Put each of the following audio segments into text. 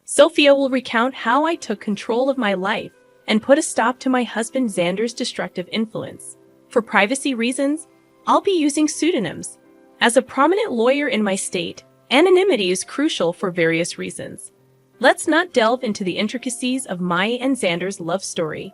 Sophia will recount how I took control of my life and put a stop to my husband Xander's destructive influence. For privacy reasons, I'll be using pseudonyms. As a prominent lawyer in my state, anonymity is crucial for various reasons. Let's not delve into the intricacies of my and Xander's love story.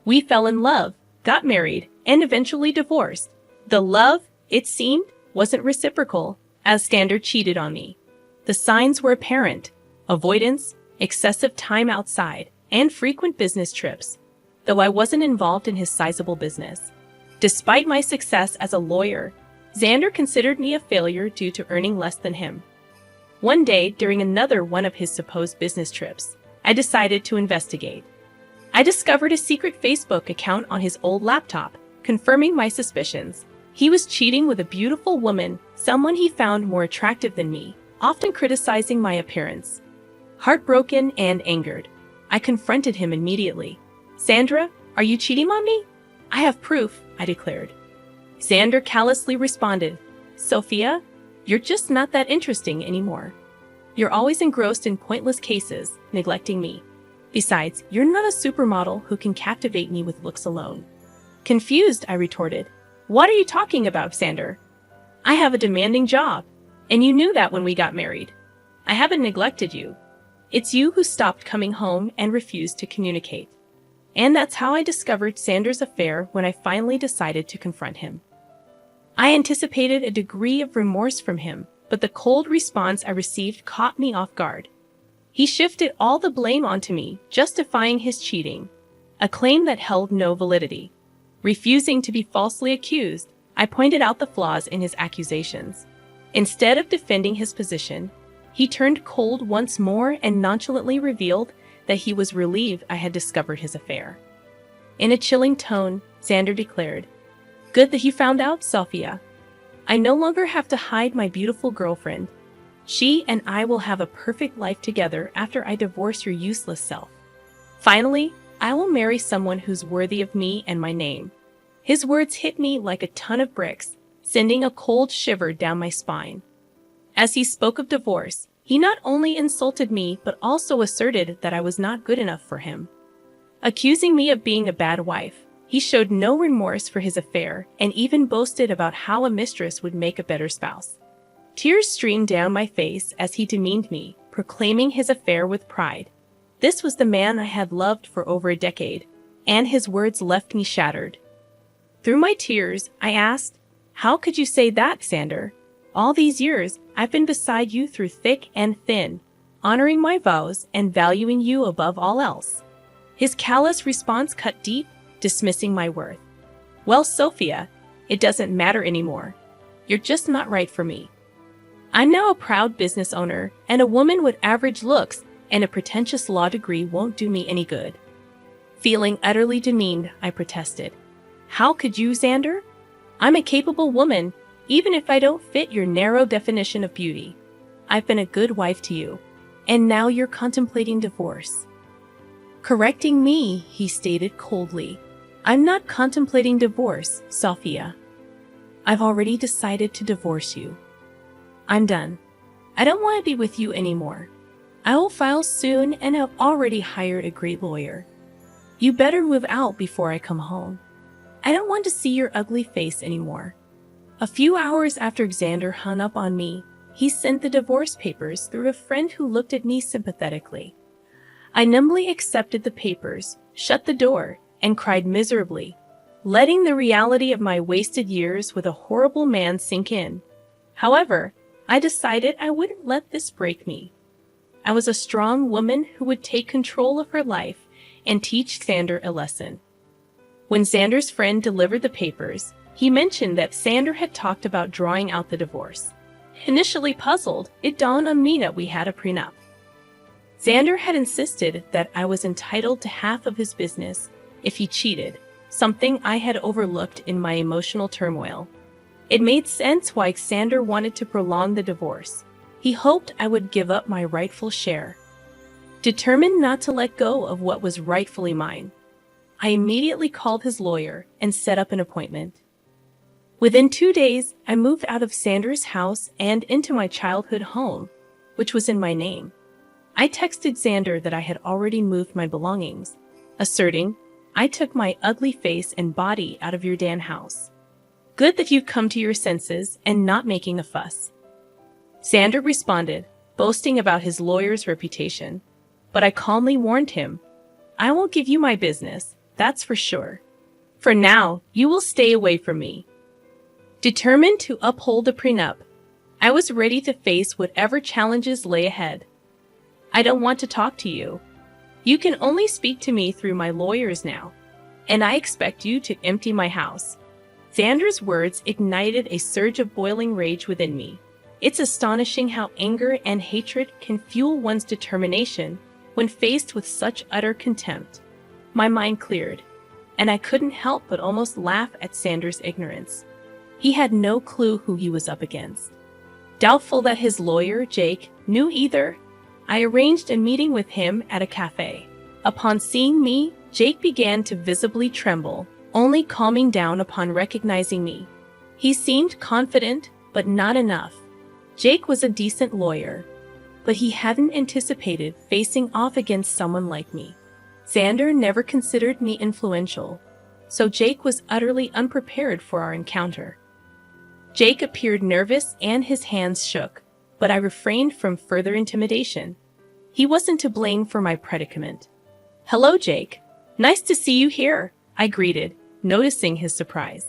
We fell in love, got married, and eventually divorced. The love, it seemed, wasn't reciprocal, as Xander cheated on me. The signs were apparent: avoidance, excessive time outside, and frequent business trips, though I wasn't involved in his sizable business. Despite my success as a lawyer, Xander considered me a failure due to earning less than him. One day, during another one of his supposed business trips, I decided to investigate. I discovered a secret Facebook account on his old laptop, confirming my suspicions. He was cheating with a beautiful woman, someone he found more attractive than me, often criticizing my appearance. Heartbroken and angered, I confronted him immediately. "Sandra, are you cheating on me?" "I have proof," I declared. Xander callously responded, "Sophia, you're just not that interesting anymore. You're always engrossed in pointless cases, neglecting me. Besides, you're not a supermodel who can captivate me with looks alone." Confused, I retorted, "What are you talking about, Xander? I have a demanding job, and you knew that when we got married. I haven't neglected you. It's you who stopped coming home and refused to communicate." And that's how I discovered Xander's affair when I finally decided to confront him. I anticipated a degree of remorse from him, but the cold response I received caught me off guard. He shifted all the blame onto me, justifying his cheating, a claim that held no validity. Refusing to be falsely accused, I pointed out the flaws in his accusations. Instead of defending his position, he turned cold once more and nonchalantly revealed that he was relieved I had discovered his affair. In a chilling tone, Xander declared, "Good that you found out, Sophia. I no longer have to hide my beautiful girlfriend. She and I will have a perfect life together after I divorce your useless self. Finally, I will marry someone who's worthy of me and my name." His words hit me like a ton of bricks, sending a cold shiver down my spine. As he spoke of divorce, he not only insulted me but also asserted that I was not good enough for him. Accusing me of being a bad wife, he showed no remorse for his affair and even boasted about how a mistress would make a better spouse. Tears streamed down my face as he demeaned me, proclaiming his affair with pride. This was the man I had loved for over a decade, and his words left me shattered. Through my tears, I asked, "How could you say that, Xander? All these years, I've been beside you through thick and thin, honoring my vows and valuing you above all else." His callous response cut deep, dismissing my worth. "Well, Sophia, it doesn't matter anymore. You're just not right for me. I'm now a proud business owner, and a woman with average looks and a pretentious law degree won't do me any good." Feeling utterly demeaned, I protested. "How could you, Xander? I'm a capable woman, even if I don't fit your narrow definition of beauty. I've been a good wife to you, and now you're contemplating divorce." Correcting me, he stated coldly, "I'm not contemplating divorce, Sophia. I've already decided to divorce you. I'm done. I don't want to be with you anymore. I will file soon and have already hired a great lawyer. You better move out before I come home. I don't want to see your ugly face anymore." A few hours after Xander hung up on me, he sent the divorce papers through a friend who looked at me sympathetically. I numbly accepted the papers, shut the door, and cried miserably, letting the reality of my wasted years with a horrible man sink in. However, I decided I wouldn't let this break me. I was a strong woman who would take control of her life and teach Xander a lesson. When Xander's friend delivered the papers, he mentioned that Xander had talked about drawing out the divorce. Initially puzzled, it dawned on me that we had a prenup. Xander had insisted that I was entitled to half of his business if he cheated, something I had overlooked in my emotional turmoil. It made sense why Xander wanted to prolong the divorce. He hoped I would give up my rightful share. Determined not to let go of what was rightfully mine, I immediately called his lawyer and set up an appointment. Within 2 days, I moved out of Xander's house and into my childhood home, which was in my name. I texted Xander that I had already moved my belongings, asserting, I took my ugly face and body out of your Dan house. Good that you've come to your senses and not making a fuss. Xander responded, boasting about his lawyer's reputation, but I calmly warned him, I won't give you my business, that's for sure. For now, you will stay away from me. Determined to uphold the prenup, I was ready to face whatever challenges lay ahead. I don't want to talk to you. You can only speak to me through my lawyers now, and I expect you to empty my house. Xander's words ignited a surge of boiling rage within me. It's astonishing how anger and hatred can fuel one's determination when faced with such utter contempt. My mind cleared, and I couldn't help but almost laugh at Xander's ignorance. He had no clue who he was up against. Doubtful that his lawyer, Jake, knew either, I arranged a meeting with him at a cafe. Upon seeing me, Jake began to visibly tremble, only calming down upon recognizing me. He seemed confident, but not enough. Jake was a decent lawyer, but he hadn't anticipated facing off against someone like me. Xander never considered me influential, so Jake was utterly unprepared for our encounter. Jake appeared nervous and his hands shook, but I refrained from further intimidation. He wasn't to blame for my predicament. Hello, Jake. Nice to see you here, I greeted, noticing his surprise.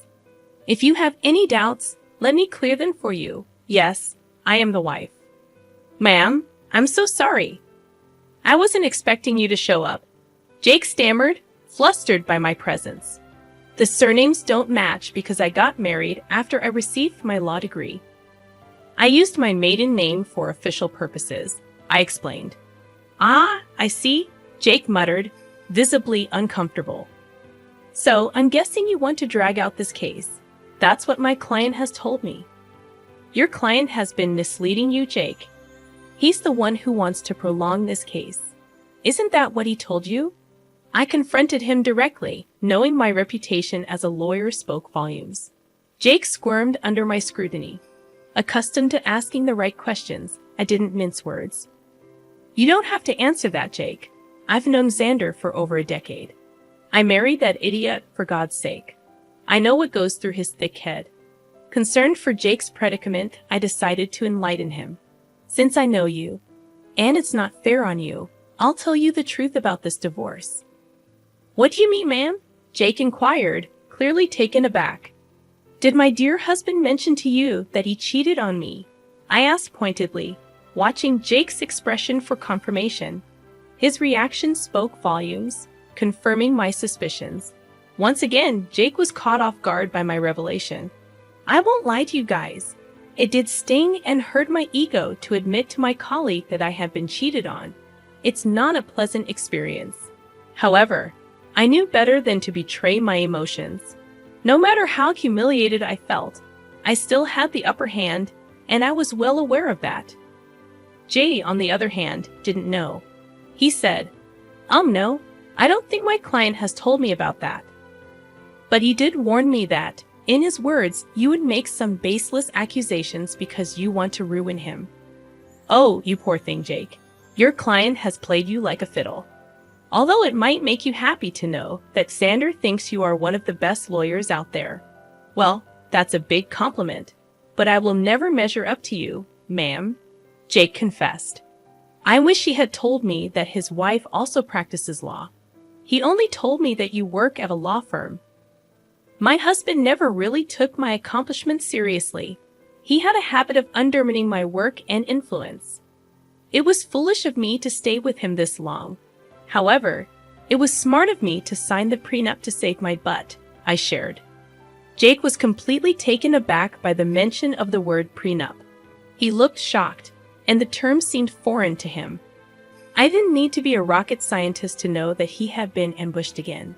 If you have any doubts, let me clear them for you. Yes, I am the wife. Ma'am, I'm so sorry. I wasn't expecting you to show up. Jake stammered, flustered by my presence. The surnames don't match because I got married after I received my law degree. I used my maiden name for official purposes, I explained. Ah, I see, Jake muttered, visibly uncomfortable. So, I'm guessing you want to drag out this case. That's what my client has told me. Your client has been misleading you, Jake. He's the one who wants to prolong this case. Isn't that what he told you? I confronted him directly, knowing my reputation as a lawyer spoke volumes. Jake squirmed under my scrutiny. Accustomed to asking the right questions, I didn't mince words. You don't have to answer that, Jake. I've known Xander for over a decade. I married that idiot for God's sake. I know what goes through his thick head. Concerned for Jake's predicament, I decided to enlighten him. Since I know you, and it's not fair on you, I'll tell you the truth about this divorce. What do you mean, ma'am? Jake inquired, clearly taken aback. Did my dear husband mention to you that he cheated on me? I asked pointedly, watching Jake's expression for confirmation. His reaction spoke volumes, confirming my suspicions. Once again, Jake was caught off guard by my revelation. I won't lie to you guys. It did sting and hurt my ego to admit to my colleague that I had been cheated on. It's not a pleasant experience. However, I knew better than to betray my emotions. No matter how humiliated I felt, I still had the upper hand, and I was well aware of that. Jay, on the other hand, didn't know. He said, No, I don't think my client has told me about that. But he did warn me that, in his words, you would make some baseless accusations because you want to ruin him. Oh, you poor thing, Jake. Your client has played you like a fiddle. Although it might make you happy to know that Xander thinks you are one of the best lawyers out there. Well, that's a big compliment, but I will never measure up to you, ma'am, Jake confessed. I wish he had told me that his wife also practices law. He only told me that you work at a law firm. My husband never really took my accomplishments seriously. He had a habit of undermining my work and influence. It was foolish of me to stay with him this long. However, it was smart of me to sign the prenup to save my butt, I shared. Jake was completely taken aback by the mention of the word prenup. He looked shocked, and the term seemed foreign to him. I didn't need to be a rocket scientist to know that he had been ambushed again.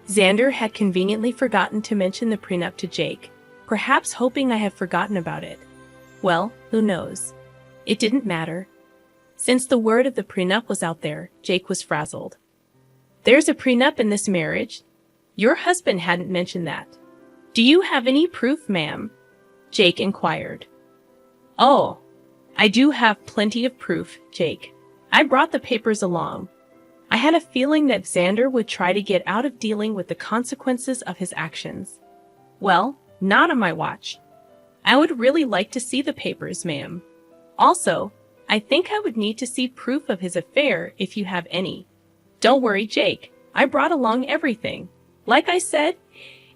Xander had conveniently forgotten to mention the prenup to Jake, perhaps hoping I had forgotten about it. Well, who knows? It didn't matter. Since the word of the prenup was out there, Jake was frazzled. There's a prenup in this marriage? Your husband hadn't mentioned that. Do you have any proof, ma'am? Jake inquired. Oh, I do have plenty of proof, Jake, I brought the papers along. I had a feeling that Xander would try to get out of dealing with the consequences of his actions. Well, not on my watch. I would really like to see the papers, ma'am. Also, I think I would need to see proof of his affair if you have any. Don't worry, Jake. I brought along everything. Like I said,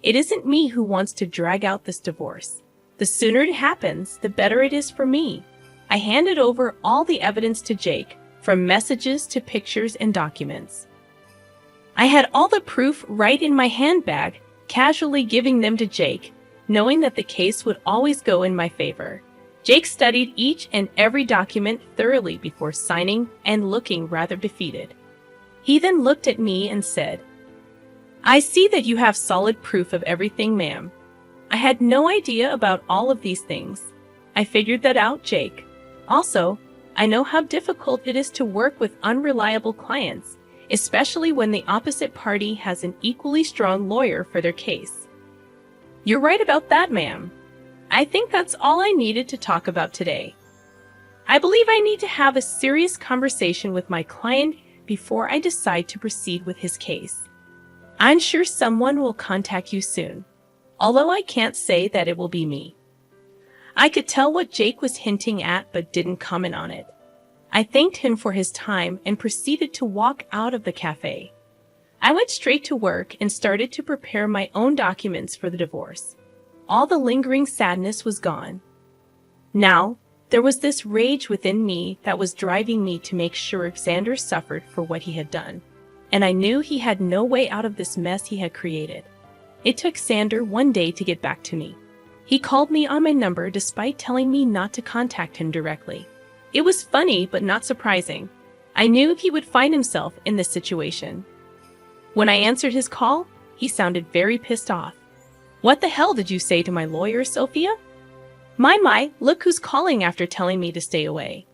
it isn't me who wants to drag out this divorce. The sooner it happens, the better it is for me. I handed over all the evidence to Jake, from messages to pictures and documents. I had all the proof right in my handbag, casually giving them to Jake, knowing that the case would always go in my favor. Jake studied each and every document thoroughly before signing and looking rather defeated. He then looked at me and said, "I see that you have solid proof of everything, ma'am. I had no idea about all of these things. I figured that out, Jake. Also, I know how difficult it is to work with unreliable clients, especially when the opposite party has an equally strong lawyer for their case." "You're right about that, ma'am. I think that's all I needed to talk about today. I believe I need to have a serious conversation with my client before I decide to proceed with his case. I'm sure someone will contact you soon, although I can't say that it will be me." I could tell what Jake was hinting at but didn't comment on it. I thanked him for his time and proceeded to walk out of the cafe. I went straight to work and started to prepare my own documents for the divorce. All the lingering sadness was gone. Now, there was this rage within me that was driving me to make sure Xander suffered for what he had done, and I knew he had no way out of this mess he had created. It took Xander one day to get back to me. He called me on my number despite telling me not to contact him directly. It was funny but not surprising. I knew he would find himself in this situation. When I answered his call, he sounded very pissed off. "What the hell did you say to my lawyer, Sophia?" My, look who's calling after telling me to stay away.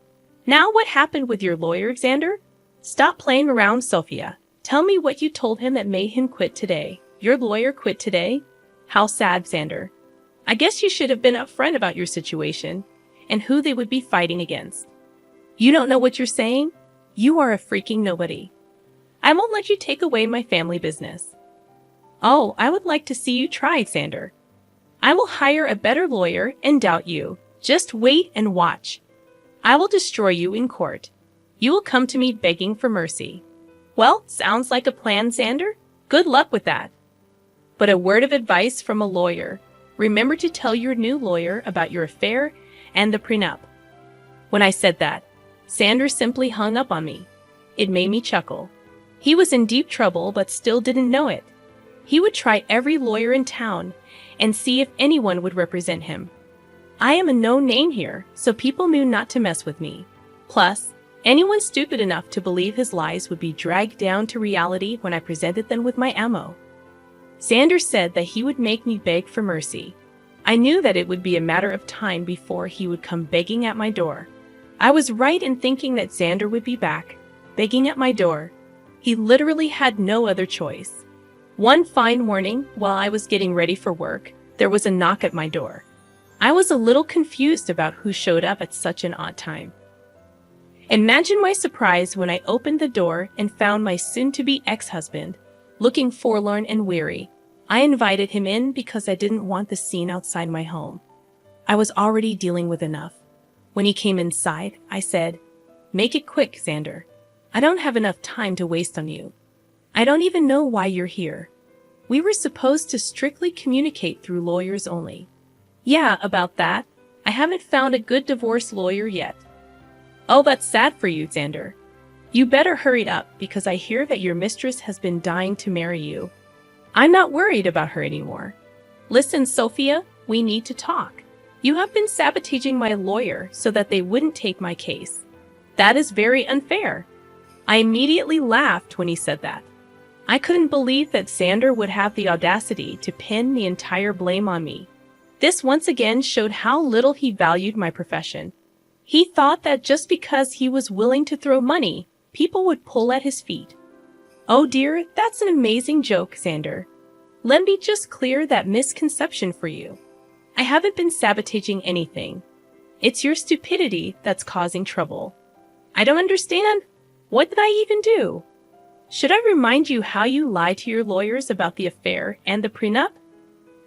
"Now what happened with your lawyer, Xander? Stop playing around, Sophia. Tell me what you told him that made him quit today. Your lawyer quit today? How sad, Xander. I guess you should have been upfront about your situation and who they would be fighting against. You don't know what you're saying? You are a freaking nobody. I won't let you take away my family business." "Oh, I would like to see you try, Xander. I will hire a better lawyer and doubt you. Just wait and watch. I will destroy you in court. You will come to me begging for mercy." "Well, sounds like a plan, Xander. Good luck with that. But a word of advice from a lawyer. Remember to tell your new lawyer about your affair and the prenup." When I said that, Xander simply hung up on me. It made me chuckle. He was in deep trouble but still didn't know it. He would try every lawyer in town and see if anyone would represent him. I am a known name here, so people knew not to mess with me. Plus, anyone stupid enough to believe his lies would be dragged down to reality when I presented them with my ammo. Xander said that he would make me beg for mercy. I knew that it would be a matter of time before he would come begging at my door. I was right in thinking that Xander would be back, begging at my door. He literally had no other choice. One fine morning, while I was getting ready for work, there was a knock at my door. I was a little confused about who showed up at such an odd time. Imagine my surprise when I opened the door and found my soon-to-be ex-husband, looking forlorn and weary. I invited him in because I didn't want the scene outside my home. I was already dealing with enough. When he came inside, I said, "Make it quick, Xander. I don't have enough time to waste on you. I don't even know why you're here. We were supposed to strictly communicate through lawyers only." "Yeah, about that. I haven't found a good divorce lawyer yet." "Oh, that's sad for you, Xander. You better hurry up because I hear that your mistress has been dying to marry you." "I'm not worried about her anymore. Listen, Sophia, we need to talk. You have been sabotaging my lawyer so that they wouldn't take my case. That is very unfair." I immediately laughed when he said that. I couldn't believe that Xander would have the audacity to pin the entire blame on me. This once again showed how little he valued my profession. He thought that just because he was willing to throw money, people would pull at his feet. Oh dear, that's an amazing joke, Xander. Let me just clear that misconception for you. I haven't been sabotaging anything. It's your stupidity that's causing trouble. I don't understand What did I even do? Should I remind you how you lied to your lawyers about the affair and the prenup?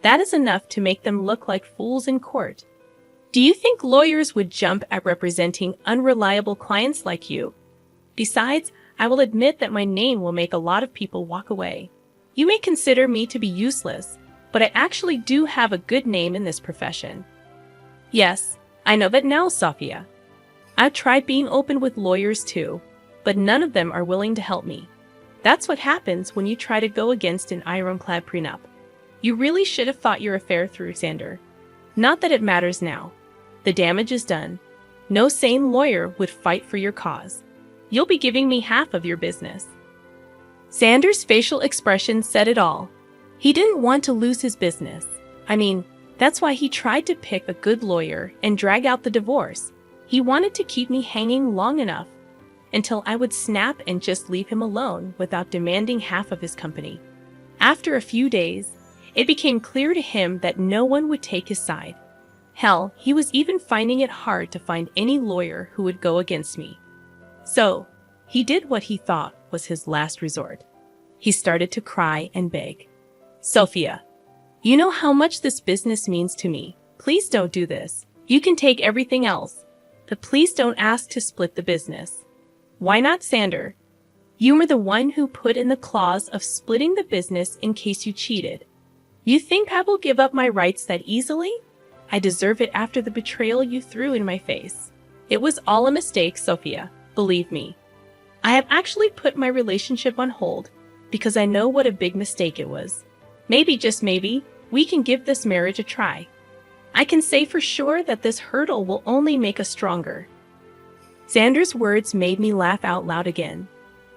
That is enough to make them look like fools in court. Do you think lawyers would jump at representing unreliable clients like you? Besides, I will admit that my name will make a lot of people walk away. You may consider me to be useless, but I actually do have a good name in this profession. Yes, I know that now, Sophia. I've tried being open with lawyers too, but none of them are willing to help me. That's what happens when you try to go against an ironclad prenup. You really should have thought your affair through, Xander. Not that it matters now. The damage is done. No sane lawyer would fight for your cause. You'll be giving me half of your business. Xander's facial expression said it all. He didn't want to lose his business. I mean, that's why he tried to pick a good lawyer and drag out the divorce. He wanted to keep me hanging long enough until I would snap and just leave him alone without demanding half of his company. After a few days, it became clear to him that no one would take his side. Hell, he was even finding it hard to find any lawyer who would go against me. So, he did what he thought was his last resort. He started to cry and beg. Sophia, you know how much this business means to me. Please don't do this. You can take everything else, but please don't ask to split the business. Why not, Xander? You were the one who put in the clause of splitting the business in case you cheated. You think I will give up my rights that easily? I deserve it after the betrayal you threw in my face. It was all a mistake, Sophia. Believe me. I have actually put my relationship on hold because I know what a big mistake it was. Maybe, just maybe, we can give this marriage a try. I can say for sure that this hurdle will only make us stronger. Xander's words made me laugh out loud again.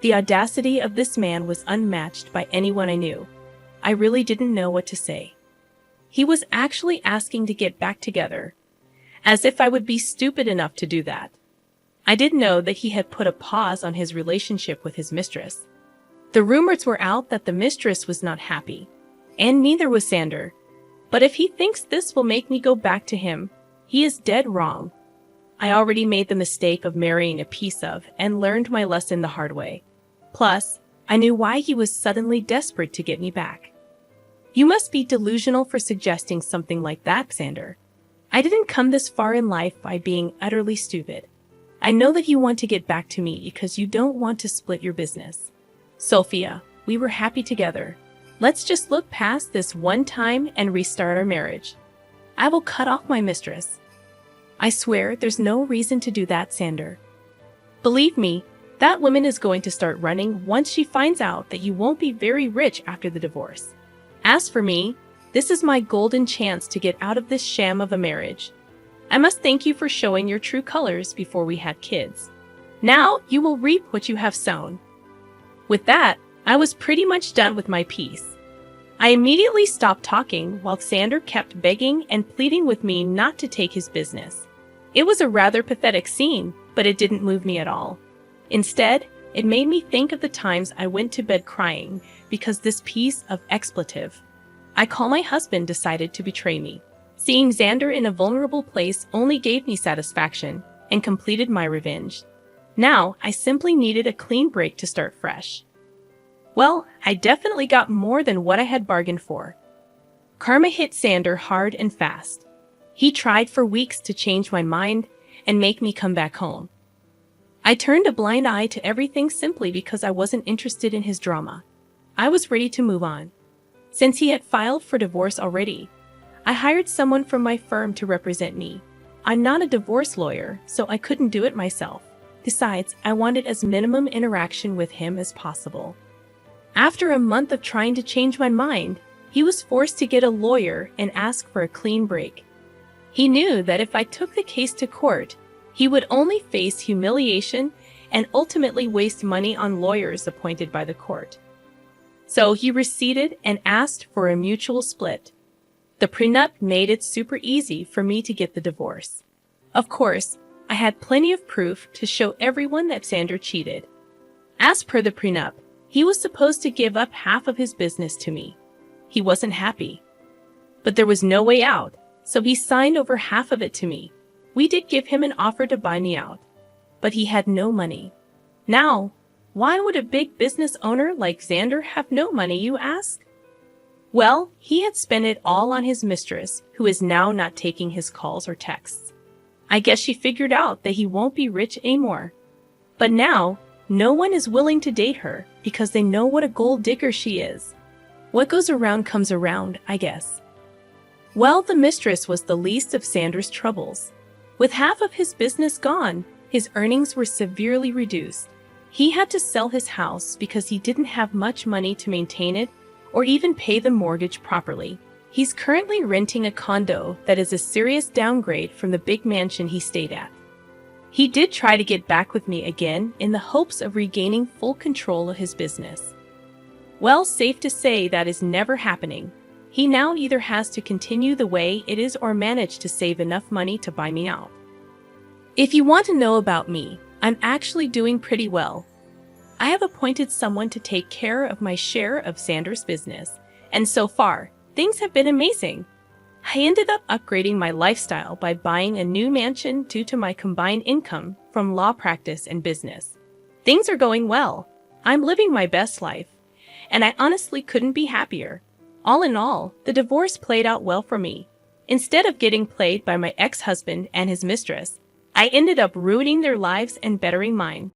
The audacity of this man was unmatched by anyone I knew. I really didn't know what to say. He was actually asking to get back together, as if I would be stupid enough to do that. I did know that he had put a pause on his relationship with his mistress. The rumors were out that the mistress was not happy, and neither was Xander. But if he thinks this will make me go back to him, he is dead wrong. I already made the mistake of marrying a piece of and learned my lesson the hard way. Plus, I knew why he was suddenly desperate to get me back. You must be delusional for suggesting something like that, Xander. I didn't come this far in life by being utterly stupid. I know that you want to get back to me because you don't want to split your business. Sophia, we were happy together. Let's just look past this one time and restart our marriage. I will cut off my mistress. I swear there's no reason to do that, Xander. Believe me, that woman is going to start running once she finds out that you won't be very rich after the divorce. As for me, this is my golden chance to get out of this sham of a marriage. I must thank you for showing your true colors before we had kids. Now you will reap what you have sown. With that, I was pretty much done with my piece. I immediately stopped talking while Xander kept begging and pleading with me not to take his business. It was a rather pathetic scene, but it didn't move me at all. Instead, it made me think of the times I went to bed crying because this piece of expletive I call my husband decided to betray me. Seeing Xander in a vulnerable place only gave me satisfaction and completed my revenge. Now, I simply needed a clean break to start fresh. Well, I definitely got more than what I had bargained for. Karma hit Xander hard and fast. He tried for weeks to change my mind and make me come back home. I turned a blind eye to everything simply because I wasn't interested in his drama. I was ready to move on. Since he had filed for divorce already, I hired someone from my firm to represent me. I'm not a divorce lawyer, so I couldn't do it myself. Besides, I wanted as minimum interaction with him as possible. After a month of trying to change my mind, he was forced to get a lawyer and ask for a clean break. He knew that if I took the case to court, he would only face humiliation and ultimately waste money on lawyers appointed by the court. So he receded and asked for a mutual split. The prenup made it super easy for me to get the divorce. Of course, I had plenty of proof to show everyone that Xander cheated. As per the prenup, he was supposed to give up half of his business to me. He wasn't happy. But there was no way out, so he signed over half of it to me. We did give him an offer to buy me out, but he had no money. Now, Why would a big business owner like Xander have no money, you ask? Well, he had spent it all on his mistress, who is now not taking his calls or texts. I guess she figured out that he won't be rich anymore. But now, no one is willing to date her because they know what a gold digger she is. What goes around comes around, I guess. Well, the mistress was the least of Xander's troubles. With half of his business gone, his earnings were severely reduced. He had to sell his house because he didn't have much money to maintain it or even pay the mortgage properly. He's currently renting a condo that is a serious downgrade from the big mansion he stayed at. He did try to get back with me again in the hopes of regaining full control of his business. Well, safe to say that is never happening. He now either has to continue the way it is or manage to save enough money to buy me out. If you want to know about me, I'm actually doing pretty well. I have appointed someone to take care of my share of Xander's business, and so far, things have been amazing. I ended up upgrading my lifestyle by buying a new mansion due to my combined income from law practice and business. Things are going well. I'm living my best life, and I honestly couldn't be happier. All in all, the divorce played out well for me. Instead of getting played by my ex-husband and his mistress, I ended up ruining their lives and bettering mine.